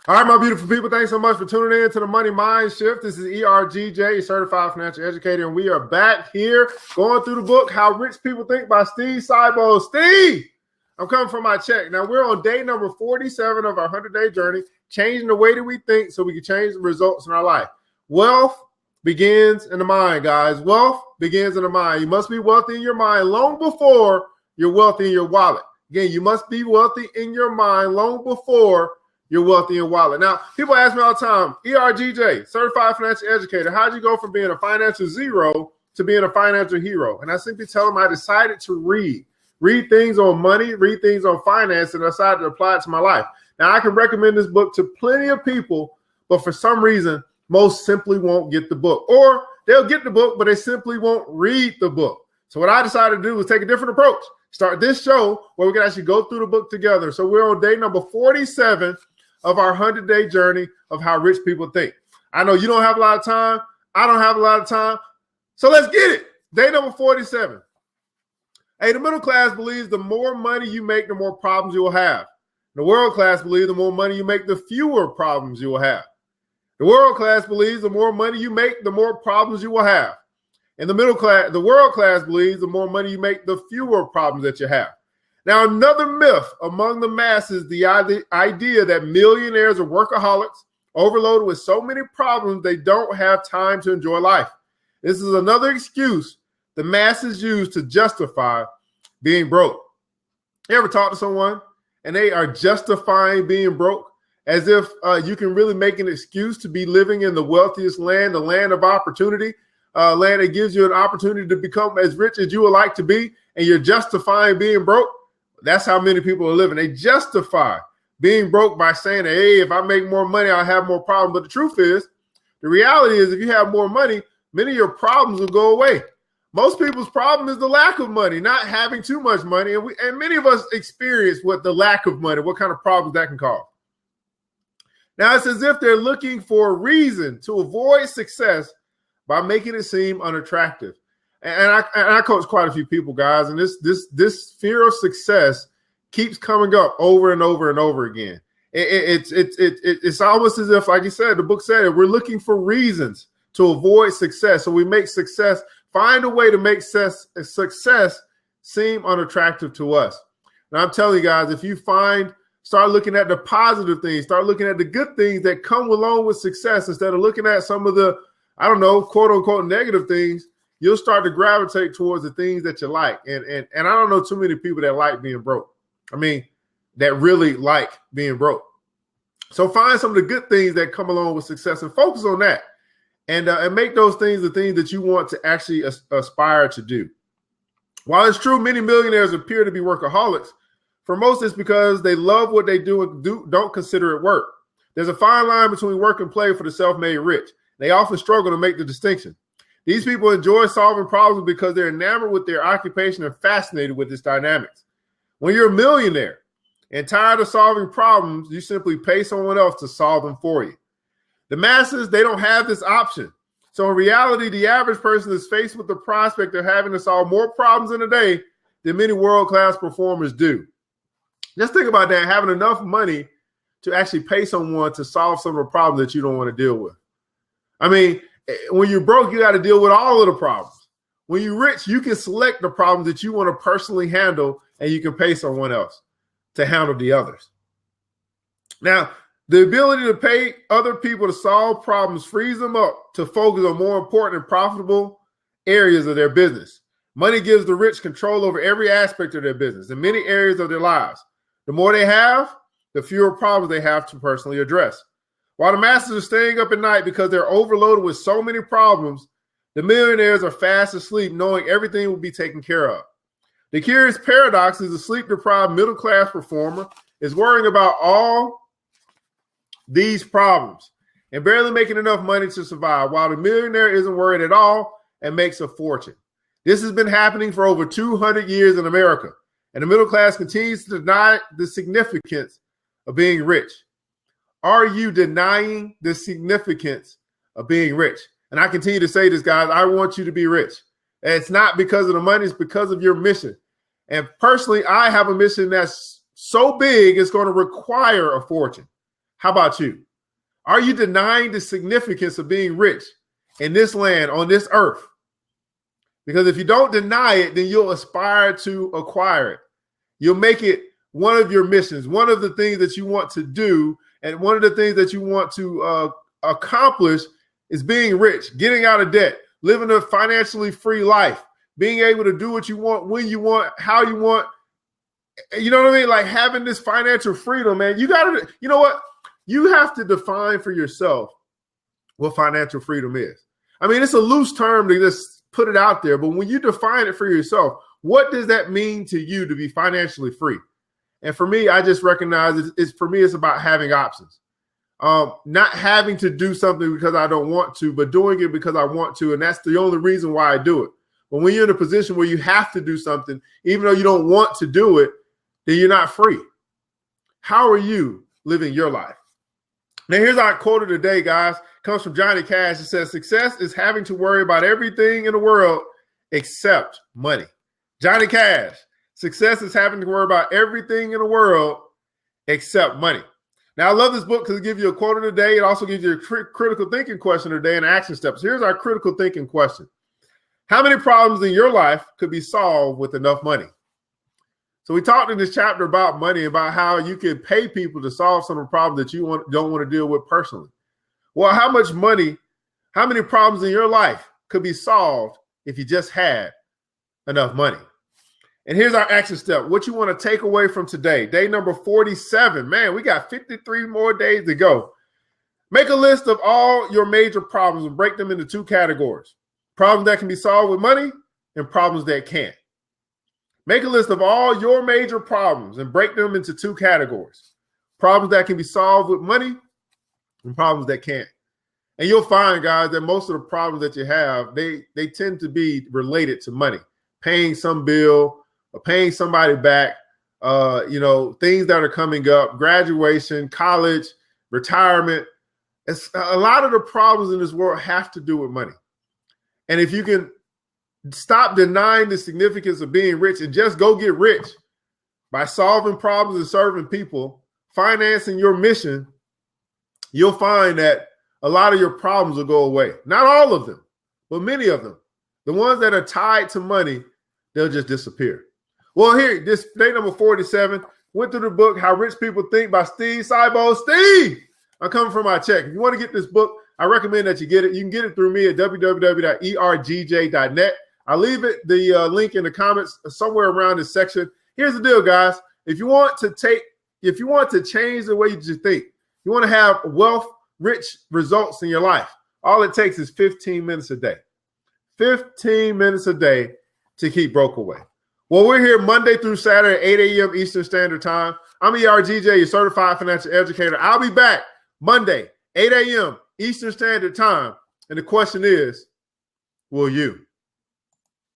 All right, my beautiful people, thanks so much for tuning in to the Money Mind Shift. This is ERGJ, Certified Financial Educator, and we are back here going through the book, How Rich People Think by Steve Seibold. Steve, I'm coming for my check. Now, we're on day number 47 of our 100-day journey, changing the way that we think so we can change the results in our life. Wealth begins in the mind, guys. Wealth begins in the mind. You must be wealthy in your mind long before you're wealthy in your wallet. Again, you must be wealthy in your mind long before you're wealthy in wallet. Now, people ask me all the time, ERGJ, Certified Financial Educator, how'd you go from being a financial zero to being a financial hero? And I simply tell them I decided to read things on money, read things on finance, and I decided to apply it to my life. Now, I can recommend this book to plenty of people, but for some reason, most simply won't get the book. Or they'll get the book, but they simply won't read the book. So what I decided to do was take a different approach. Start this show where we can actually go through the book together. So we're on day number 47 of our 100-day journey of how rich people think. I know you don't have a lot of time. I don't have a lot of time. So let's get it. Day number 47. Hey, the middle class believes the more money you make, the more problems you will have. The world class believes the more money you make, the fewer problems you will have. The world class believes the more money you make, the more problems you will have. And the world class believes the more money you make, the fewer problems that you have. Now, another myth among the masses, the idea that millionaires are workaholics, overloaded with so many problems they don't have time to enjoy life. This is another excuse the masses use to justify being broke. You ever talk to someone and they are justifying being broke as if you can really make an excuse to be living in the wealthiest land, the land of opportunity, land that gives you an opportunity to become as rich as you would like to be, and you're justifying being broke? That's how many people are living. They justify being broke by saying, hey, if I make more money, I'll have more problems. But the truth is, the reality is, if you have more money, many of your problems will go away. Most people's problem is the lack of money, not having too much money. And many of us experience what the lack of money, what kind of problems that can cause. Now, it's as if they're looking for a reason to avoid success by making it seem unattractive. And I coach quite a few people, guys, and this fear of success keeps coming up over and over and over again. It's almost as if, like you said, the book said, we're looking for reasons to avoid success. So we find a way to make success seem unattractive to us. Now, I'm telling you guys, if you start looking at the positive things, start looking at the good things that come along with success instead of looking at some of the, quote unquote, negative things, you'll start to gravitate towards the things that you like. And I don't know too many people that like being broke. That really like being broke. So find some of the good things that come along with success and focus on that. And make those things the things that you want to actually aspire to do. While it's true many millionaires appear to be workaholics, for most it's because they love what they do and don't consider it work. There's a fine line between work and play for the self-made rich. They often struggle to make the distinction. These people enjoy solving problems because they're enamored with their occupation and fascinated with its dynamics. When you're a millionaire and tired of solving problems, you simply pay someone else to solve them for you. The masses, they don't have this option. So in reality, the average person is faced with the prospect of having to solve more problems in a day than many world-class performers do. Just think about that, having enough money to actually pay someone to solve some of the problems that you don't want to deal with. When you're broke, you got to deal with all of the problems. When you're rich, you can select the problems that you want to personally handle, and you can pay someone else to handle the others. Now, the ability to pay other people to solve problems frees them up to focus on more important and profitable areas of their business. Money gives the rich control over every aspect of their business in many areas of their lives. The more they have, the fewer problems they have to personally address. While the masses are staying up at night because they're overloaded with so many problems, the millionaires are fast asleep knowing everything will be taken care of. The curious paradox is the sleep-deprived middle-class performer is worrying about all these problems and barely making enough money to survive, while the millionaire isn't worried at all and makes a fortune. This has been happening for over 200 years in America, and the middle class continues to deny the significance of being rich. Are you denying the significance of being rich? And I continue to say this, guys, I want you to be rich. And it's not because of the money, it's because of your mission. And personally, I have a mission that's so big, it's going to require a fortune. How about you? Are you denying the significance of being rich in this land, on this earth? Because if you don't deny it, then you'll aspire to acquire it. You'll make it one of your missions, one of the things that you want to do, and one of the things that you want to accomplish is being rich, getting out of debt, living a financially free life, being able to do what you want, when you want, how you want. You know what I mean? Like having this financial freedom, man. You know what? You have to define for yourself what financial freedom is. I mean, it's a loose term to just put it out there, but when you define it for yourself, what does that mean to you to be financially free? And for me, I just recognize it's about having options. Not having to do something because I don't want to, but doing it because I want to. And that's the only reason why I do it. But when you're in a position where you have to do something, even though you don't want to do it, then you're not free. How are you living your life? Now, here's our quote of the day, guys. It comes from Johnny Cash. It says, success is having to worry about everything in the world except money. Johnny Cash. Success is having to worry about everything in the world except money. Now, I love this book because it gives you a quote of the day. It also gives you a critical thinking question of the day and action steps. Here's our critical thinking question. How many problems in your life could be solved with enough money? So we talked in this chapter about money, about how you can pay people to solve some of the problems that you don't want to deal with personally. Well, how much money, how many problems in your life could be solved if you just had enough money? And here's our action step. What you want to take away from today. Day number 47. Man, we got 53 more days to go. Make a list of all your major problems and break them into two categories. Problems that can be solved with money and problems that can't. Make a list of all your major problems and break them into two categories. Problems that can be solved with money and problems that can't. And you'll find, guys, that most of the problems that you have, they tend to be related to money. Paying some bill, or paying somebody back, things that are coming up, graduation, college, retirement. A lot of the problems in this world have to do with money. And if you can stop denying the significance of being rich and just go get rich by solving problems and serving people, financing your mission, you'll find that a lot of your problems will go away. Not all of them, but many of them. The ones that are tied to money, they'll just disappear. Well, here, this day number 47, went through the book, How Rich People Think by Seibold. Steve, I'm coming for my check. If you want to get this book, I recommend that you get it. You can get it through me at www.ergj.net. I'll leave the link in the comments somewhere around this section. Here's the deal, guys. If you want to change the way you think, you want to have wealth, rich results in your life, all it takes is 15 minutes a day. 15 minutes a day to keep broke away. Well, we're here Monday through Saturday, 8 a.m. Eastern Standard Time. I'm ERGJ, your certified financial educator. I'll be back Monday, 8 a.m. Eastern Standard Time. And the question is, will you?